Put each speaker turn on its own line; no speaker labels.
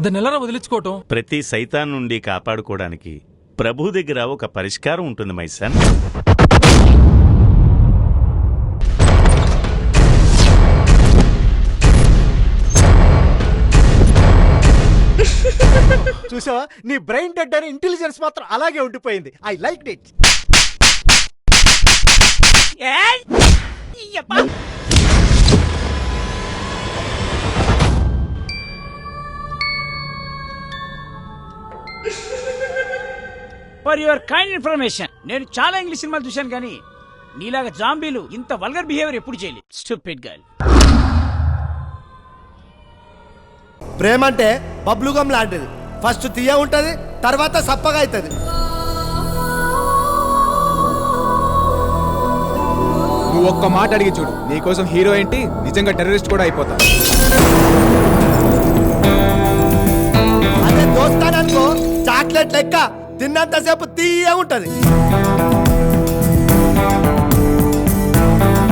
దాన్ని ఎలా వదిలించుకోవటం?
ప్రతి సైతాన్ నుండి కాపాడుకోవడానికి ప్రభు దగ్గర ఒక పరిష్కారం ఉంటుంది మైసన్.
చూసావా, నీ బ్రెయిన్ డెడ్ అని ఇంటెలిజెన్స్ మాత్రం అలాగే ఉండిపోయింది. I like it.
For your kind information, నేను చాలా ఇంగ్లీష్ సినిమాలు చూశాను కానీ నీలాగా జాంబీలు ఇంత వల్గర్ బిహేవియర్ ఎప్పుడు చేయలేదు. Stupid girl.
ప్రేమ అంటే బబ్లుగం లాంటిది. ఫస్ట్ తీయ ఉంటది, తర్వాత సప్పగా అవుతుంది.
నువ్వు ఒక్క మాట అడిగి చూడు, నీకోసం హీరో ఏంటి నిజంగా టెర్రరిస్ట్ కూడా అయిపోతా.
అదే దోస్తాననుకో చాక్లెట్ లెక్క తిన్నంతసేపు తీయ ఉంటది.